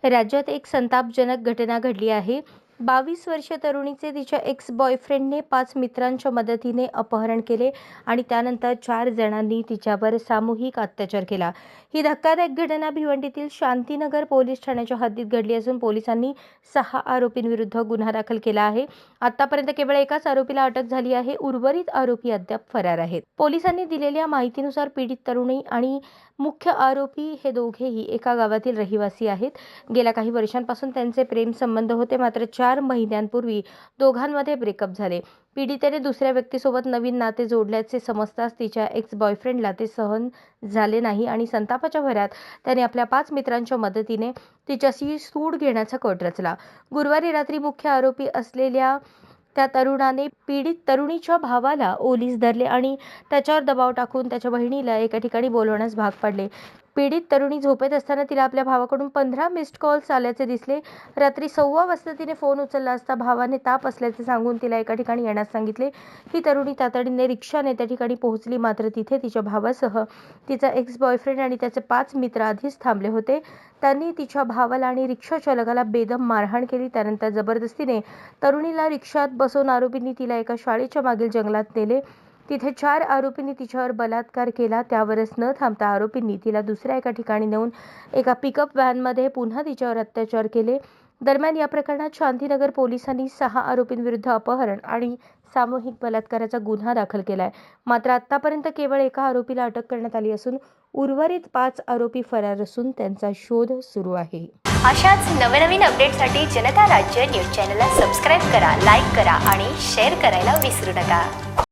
राज्यात एक संतापजनक घटना घडली आहे। 22 वर्षीय तरुणीचे तिच्या एक्स बॉयफ्रेंडने 5 मित्रांच्या मदतीने अपहरण केले आणि त्यानंतर 4 जणांनी तिच्यावर सामूहिक अत्याचार केला। ही धक्कादायक घटना भिवंडीतील शांतीनगर पोलीस ठाण्याच्या हद्दीत घडली असून पोलिसांनी 6 आरोपींविरुद्ध गुन्हा दाखल केला आहे। आतापर्यंत केवळ एकाच आरोपीला अटक झाली आहे। उर्वरित आरोपी अद्याप फरार आहेत। पोलिसांनी दिलेल्या माहितीनुसार पीडित तरुणी आणि मुख्य आरोपी हे दोघेही एका गावातील रहिवासी आहेत। गेल्या काही वर्षांपासून त्यांचे प्रेम संबंध होते, मात्र 4 महिन्यांपूर्वी दोघांमध्ये ब्रेकअप झाले। पीडितेने दुसऱ्या व्यक्तीसोबत नवीन नाते जोडल्याचे समजताच तिच्या एक्स बॉयफ्रेंडला ते सहन झाले नाही आणि संतापाच्या भरात त्याने आपल्या 5 मित्रांच्या मदतीने तिच्याशी सूड घेण्याचा कट रचला। गुरुवारी रात्री मुख्य आरोपी असलेल्या त्या तरुणाने पीडित तरुणीच्या भावाला ओलीस धरले आणि त्याच्यावर दबाव टाकून त्याच्या बहिणीला एका ठिकाणी बोलवण्यास भाग पाडले। पीडित तरुणी झोपेत असताना तिला आपल्या भावाकडून 15 मिस्ड कॉल्स आल्याचे दिसले। रात्री 6:15 वाजता तिने फोन उचलला असता भावाने ताप असल्याचे सांगून तिला एका ठिकाणी येण्यास सांगितले। ही तरुणी तातडीने रिक्षाने त्या ठिकाणी पोहोचली, मात्र तिथे तिच्या भावासह तिचा एक्स बॉयफ्रेंड आणि त्याचे 5 मित्र आधीच थांबले होते। त्यांनी तिच्या भावाला आणि रिक्षा चालकाला बेदम मारहाण केली। त्यानंतर जबरदस्तीने तरुणीला रिक्षात बसवून आरोपींनी तिला एका शाळेच्या मागील जंगलात नेले। तिथे 4 आरोपींनी तिच्यावर बलात्कार केला। त्यावरच न थांबता आरोपींनी तिला दुसऱ्या एका ठिकाणी नेऊन एका पिकअप व्हॅनमध्ये पुन्हा तिच्यावर अत्याचार केले। दरम्यान या प्रकरणात शांतीनगर पोलिसांनी 6 आरोपींविरुद्ध अपहरण आणि सामूहिक बलात्काराचा गुन्हा दाखल केलाय। मात्र आतापर्यंत केवळ एका आरोपीला अटक करण्यात आली असून उर्वरित 5 आरोपी फरार असून त्यांचा शोध सुरू आहे। अशाच नवनवीन अपडेटसाठी जनता राज्य न्यूज चॅनलला सबस्क्राईब करा, लाईक करा आणि शेअर करायला विसरू नका।